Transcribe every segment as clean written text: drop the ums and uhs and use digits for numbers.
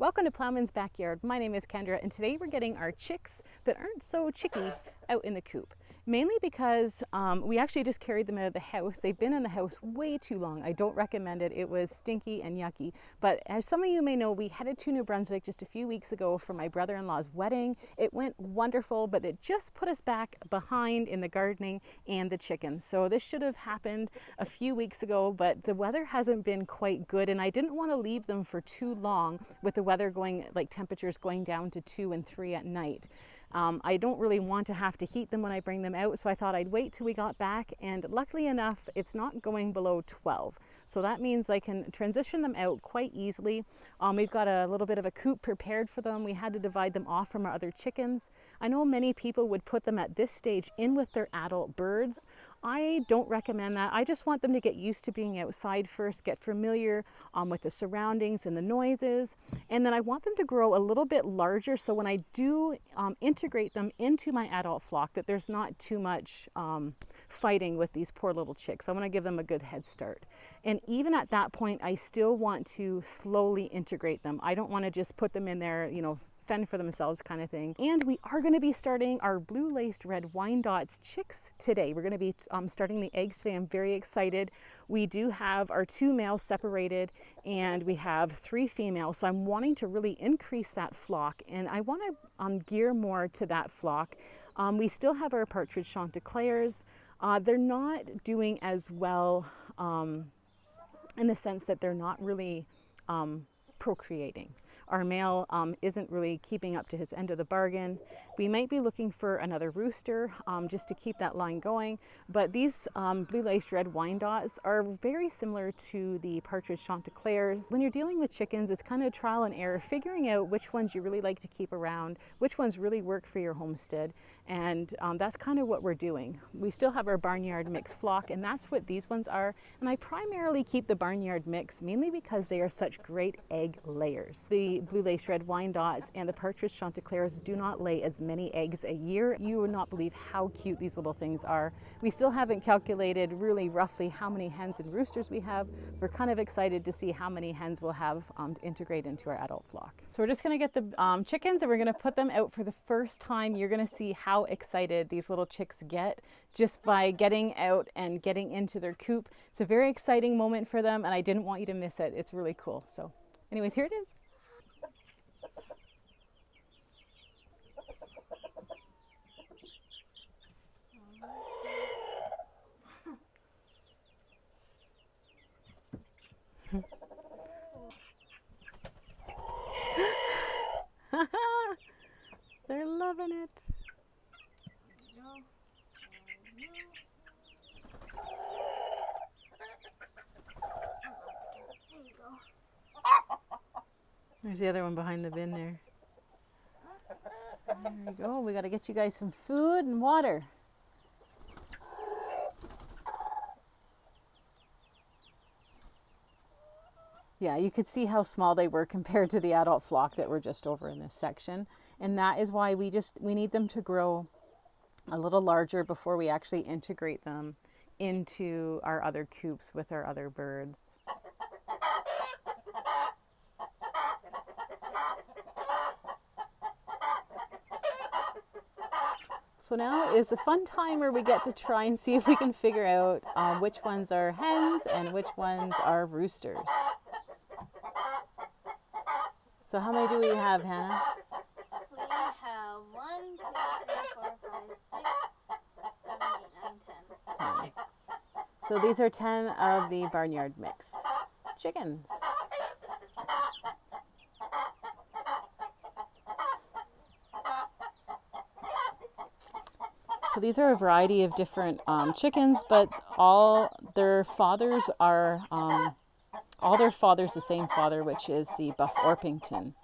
Welcome to Ploughman's Backyard. My name is Kendra, and today we're getting our chicks that aren't so chicky out in the coop. Mainly because we actually just carried them out of the house. They've been in the house way too long. I don't recommend it. It was stinky and yucky. But as some of you may know, we headed to New Brunswick just a few weeks ago for my brother-in-law's wedding. It went wonderful, but it just put us back behind in the gardening and the chickens. So this should have happened a few weeks ago, but the weather hasn't been quite good, and I didn't want to leave them for too long with the weather going, like temperatures going down to 2 and 3 at night. I don't really want to have to heat them when I bring them out, so I thought I'd wait till we got back, and luckily enough, it's not going below 12. So that means I can transition them out quite easily. We've got a little bit of a coop prepared for them. We had to divide them off from our other chickens. I know many people would put them at this stage in with their adult birds. I don't recommend that. I just want them to get used to being outside first, get familiar with the surroundings and the noises, and then I want them to grow a little bit larger so when I do integrate them into my adult flock that there's not too much fighting with these poor little chicks. I want to give them a good head start. And even at that point, I still want to slowly integrate them. I don't want to just put them in there, fend for themselves kind of thing. And we are going to be starting our blue-laced red Wyandottes chicks today. We're going to be starting the eggs today. I'm very excited. We do have our 2 males separated and we have 3 females. So I'm wanting to really increase that flock, and I want to gear more to that flock. We still have our partridge chanticleers. They're not doing as well in the sense that they're not really procreating. Our male isn't really keeping up to his end of the bargain. We might be looking for another rooster just to keep that line going. But these blue-laced red Wyandottes are very similar to the partridge chanticleers. When you're dealing with chickens, it's kind of trial and error, figuring out which ones you really like to keep around, which ones really work for your homestead. And that's kind of what we're doing. We still have our barnyard mix flock, and that's what these ones are. And I primarily keep the barnyard mix mainly because they are such great egg layers. The blue-laced red Wyandottes and the partridge chanticleers do not lay as many eggs a year. You would not believe how cute these little things are. We still haven't calculated really roughly how many hens and roosters we have. So we're kind of excited to see how many hens we'll have to integrate into our adult flock. So we're just going to get the chickens and we're going to put them out for the first time. You're going to see how excited these little chicks get just by getting out and getting into their coop. It's a very exciting moment for them, and I didn't want you to miss it. It's really cool. So anyways, here it is. They're loving it. There's the other one behind the bin there. There we go. We got to get you guys some food and water. Yeah, you could see how small they were compared to the adult flock that were just over in this section. And that is why we need them to grow a little larger before we actually integrate them into our other coops with our other birds. So now is the fun time where we get to try and see if we can figure out which ones are hens and which ones are roosters. So how many do we have, Hannah? We have 1, 2, 3, 4, 5, 6, 7, 8, 9, 10 chicks. So these are 10 of the barnyard mix chickens. So these are a variety of different chickens, but all their fathers are the same father, which is the Buff Orpington.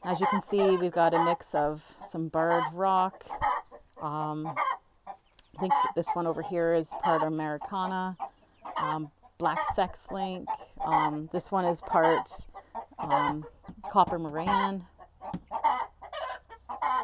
As you can see, we've got a mix of some barred rock. I think this one over here is part Americana, black sex link. This one is part copper Moran.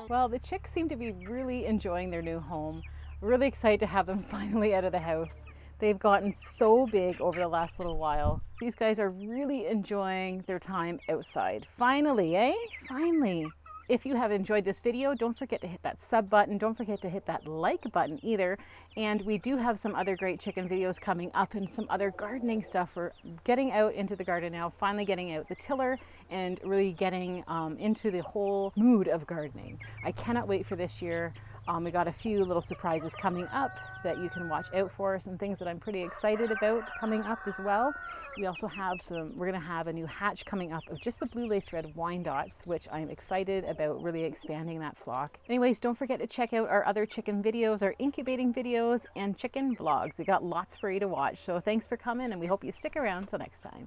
Well, the chicks seem to be really enjoying their new home. We're really excited to have them finally out of the house. They've gotten so big over the last little while. These guys are really enjoying their time outside. Finally, eh? Finally. If you have enjoyed this video, don't forget to hit that sub button. Don't forget to hit that like button either. And we do have some other great chicken videos coming up and some other gardening stuff. We're getting out into the garden now, finally getting out the tiller and really getting into the whole mood of gardening. I cannot wait for this year. We got a few little surprises coming up that you can watch out for, some things that I'm pretty excited about coming up as well. We also have we're gonna have a new hatch coming up of just the blue lace red Wyandottes, which I'm excited about really expanding that flock. Anyways, don't forget to check out our other chicken videos, our incubating videos and chicken vlogs. We got lots for you to watch. So thanks for coming and we hope you stick around till next time.